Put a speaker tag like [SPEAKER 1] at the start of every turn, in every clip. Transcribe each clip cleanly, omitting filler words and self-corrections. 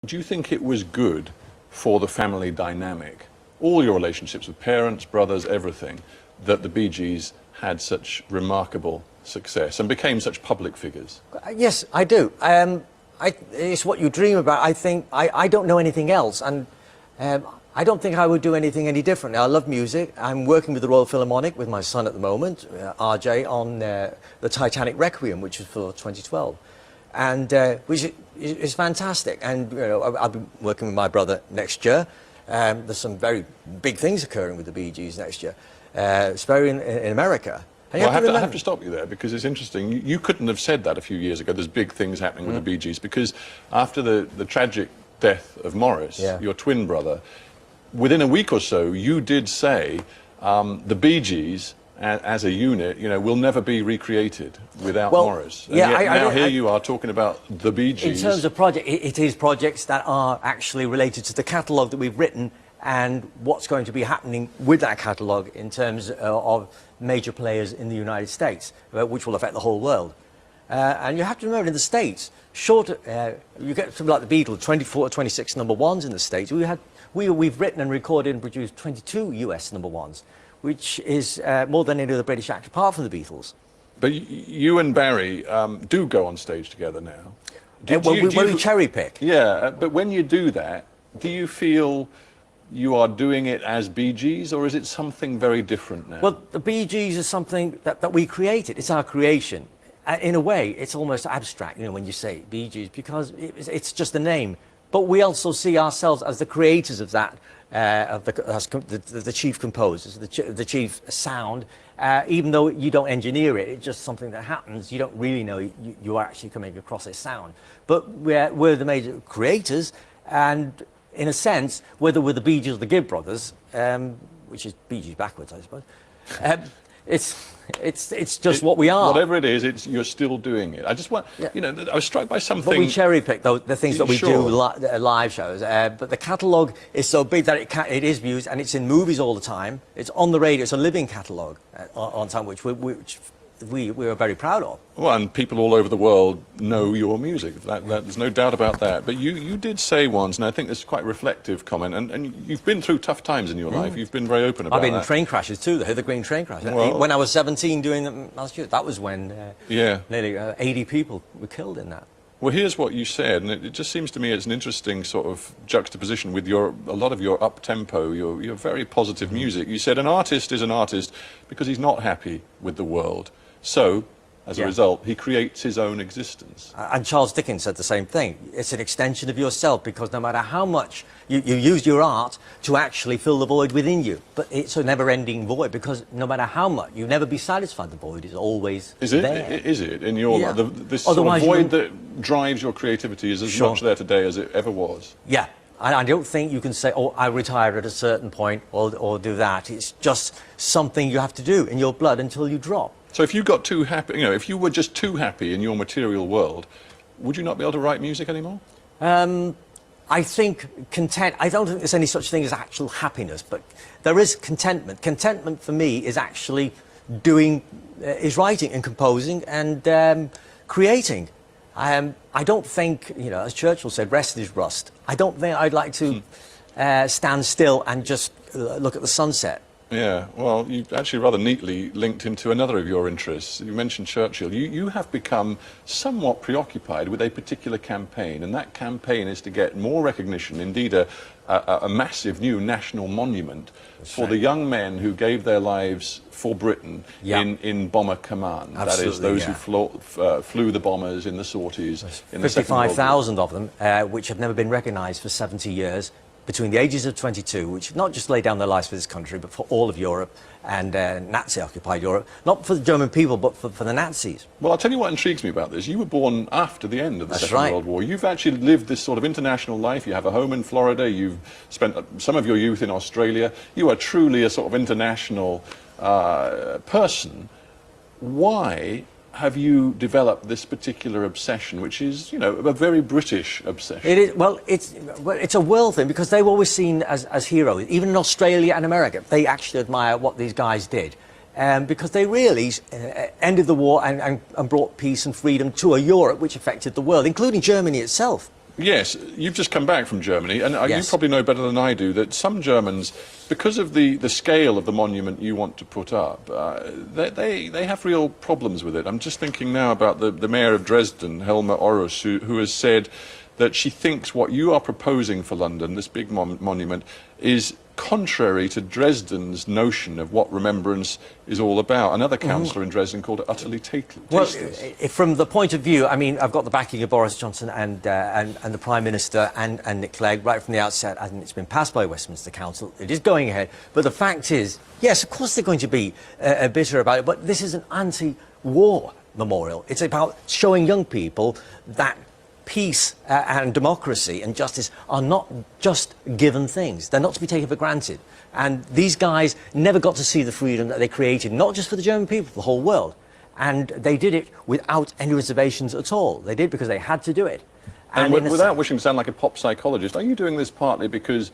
[SPEAKER 1] Do you think it was good for the family dynamic, all your relationships with parents, brothers, everything, that the Bee Gees had such remarkable success and became such public figures?
[SPEAKER 2] Yes, I do. It's what you dream about. I think I don't know anything else, and I don't think I would do anything any different. I love music. I'm working with the Royal Philharmonic with my son at the moment, RJ, on the Titanic Requiem, which is for 2012. And which is fantastic. And I'll be working with my brother next year. There's some very big things occurring with the Bee Gees next year, especially in America.
[SPEAKER 1] Well, I have to stop you there because it's interesting. You couldn't have said that a few years ago. There's big things happening with the Bee Gees because after the tragic death of Morris, your twin brother, within a week or so, you did say the Bee Gees as a unit, will never be recreated without Morris. And yet now here you are talking about the Bee Gees.
[SPEAKER 2] In terms of project, it is projects that are actually related to the catalogue that we've written and what's going to be happening with that catalogue in terms of major players in the United States, which will affect the whole world. And you have to remember, in the States, you get something like the Beatles, 24 or 26 number ones in the States. We've written and recorded and produced 22 US number ones, which is more than any other British act apart from the Beatles.
[SPEAKER 1] But you and Barry do go on stage together now.
[SPEAKER 2] We cherry pick.
[SPEAKER 1] Yeah, but when you do that, do you feel you are doing it as Bee Gees, or is it something very different now?
[SPEAKER 2] Well, the Bee Gees is something that we created. It's our creation. In a way, it's almost abstract, when you say Bee Gees, because it's just a name. But we also see ourselves as the creators of that, as the chief composers, the chief sound. Even though you don't engineer it, it's just something that happens. You don't really know you are actually coming across a sound. But we're the major creators, and in a sense, whether we're the Bee Gees or the Gibb Brothers, which is Bee Gees backwards, I suppose, it's just what we are.
[SPEAKER 1] Whatever it is, you're still doing it. I just want, I was struck by something.
[SPEAKER 2] But we cherry pick the things that we do live shows. But the catalogue is so big that it is used, and it's in movies all the time. It's on the radio. It's a living catalogue on time, which we are very proud of.
[SPEAKER 1] Well, and people all over the world know your music. There's no doubt about that. But you did say once, and I think this is quite a reflective comment, and you've been through tough times in your life. You've been very open about that.
[SPEAKER 2] I've been in train crashes too, the Green train crash. Well, when I was 17 doing them last year, that was when nearly 80 people were killed in that.
[SPEAKER 1] Well, here's what you said, and it just seems to me it's an interesting sort of juxtaposition with a lot of your up-tempo, your very positive music. You said an artist is an artist because he's not happy with the world. So, as a result, he creates his own existence.
[SPEAKER 2] And Charles Dickens said the same thing. It's an extension of yourself, because no matter how much you use your art to actually fill the void within you, but it's a never-ending void, because no matter how much, you'll never be satisfied. The void is always there.
[SPEAKER 1] Is it in your life? This sort of void that drives your creativity is as much there today as it ever was? Yeah.
[SPEAKER 2] I don't think you can say, oh, I retired at a certain point, or do that. It's just something you have to do in your blood until you drop.
[SPEAKER 1] So if you got too happy, if you were just too happy in your material world, would you not be able to write music anymore?
[SPEAKER 2] I think I don't think there's any such thing as actual happiness, but there is contentment. Contentment for me is actually is writing and composing and creating. I don't think, as Churchill said, rest is rust. I don't think I'd like to stand still and just look at the sunset.
[SPEAKER 1] Yeah, well, you actually rather neatly linked him to another of your interests. You mentioned Churchill. You have become somewhat preoccupied with a particular campaign, and that campaign is to get more recognition, indeed a massive new national monument for the young men who gave their lives for Britain in bomber command.
[SPEAKER 2] Absolutely,
[SPEAKER 1] that is, those who flew the bombers in the sorties.
[SPEAKER 2] 55,000 of them, which have never been recognised for 70 years. Between the ages of 22, which not just laid down their lives for this country, but for all of Europe and Nazi-occupied Europe. Not for the German people, but for the Nazis.
[SPEAKER 1] Well, I'll tell you what intrigues me about this. You were born after the end of the Second World War. You've actually lived this sort of international life. You have a home in Florida. You've spent some of your youth in Australia. You are truly a sort of international person. Why have you developed this particular obsession, which is, a very British obsession?
[SPEAKER 2] It is. Well, it's a world thing, because they were always seen as heroes. Even in Australia and America, they actually admire what these guys did, because they really ended the war and brought peace and freedom to a Europe which affected the world, including Germany itself.
[SPEAKER 1] Yes, you've just come back from Germany, and you
[SPEAKER 2] Yes.
[SPEAKER 1] probably know better than I do that some Germans, because of the scale of the monument you want to put up, they have real problems with it. I'm just thinking now about the mayor of Dresden, Helma Orus, who has said that she thinks what you are proposing for London, this big monument, is contrary to Dresden's notion of what remembrance is all about. Another councillor in Dresden called it utterly tasteless.
[SPEAKER 2] Well, from the point of view, I mean, I've got the backing of Boris Johnson and the Prime Minister and Nick Clegg right from the outset, and it's been passed by Westminster Council. It is going ahead. But the fact is, yes, of course they're going to be bitter about it, but this is an anti-war memorial. It's about showing young people that peace and democracy and justice are not just given things. They're not to be taken for granted. And these guys never got to see the freedom that they created, not just for the German people, for the whole world. And they did it without any reservations at all. They did because they had to do it.
[SPEAKER 1] And without wishing to sound like a pop psychologist, are you doing this partly because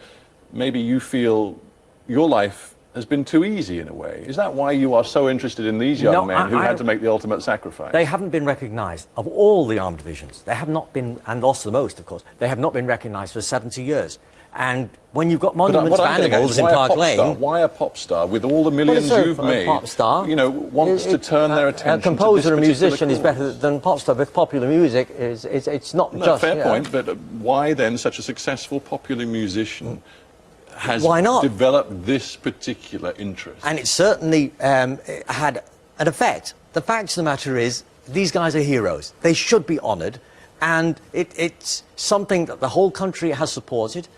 [SPEAKER 1] maybe you feel your life has been too easy in a way? Is that why you are so interested in these young men who had to make the ultimate sacrifice?
[SPEAKER 2] They haven't been recognised. Of all the armed divisions, they have not been, and also the most, of course, they have not been recognised for 70 years. And when you've got monuments of animals in Park Lane...
[SPEAKER 1] Why a pop star, with all the millions you've made,
[SPEAKER 2] a pop star,
[SPEAKER 1] you know, wants to turn their attention
[SPEAKER 2] to this? A composer or musician
[SPEAKER 1] cause?
[SPEAKER 2] is better than pop star, with popular music, it's not just...
[SPEAKER 1] Fair point, but why then such a successful popular musician has developed this particular interest?
[SPEAKER 2] And it certainly had an effect. The fact of the matter is, these guys are heroes. They should be honoured, and it's something that the whole country has supported,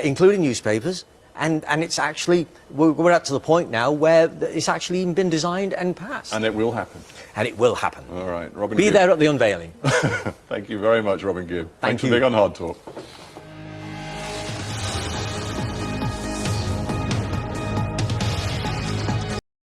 [SPEAKER 2] including newspapers, and it's actually, we're up to the point now where it's actually even been designed and passed.
[SPEAKER 1] And it will happen.
[SPEAKER 2] And it will happen.
[SPEAKER 1] All right, Robin
[SPEAKER 2] Be
[SPEAKER 1] Gibb.
[SPEAKER 2] there at the unveiling.
[SPEAKER 1] Thank you very much, Robin Gibb. Thanks
[SPEAKER 2] Thank you.
[SPEAKER 1] for being on Hard Talk.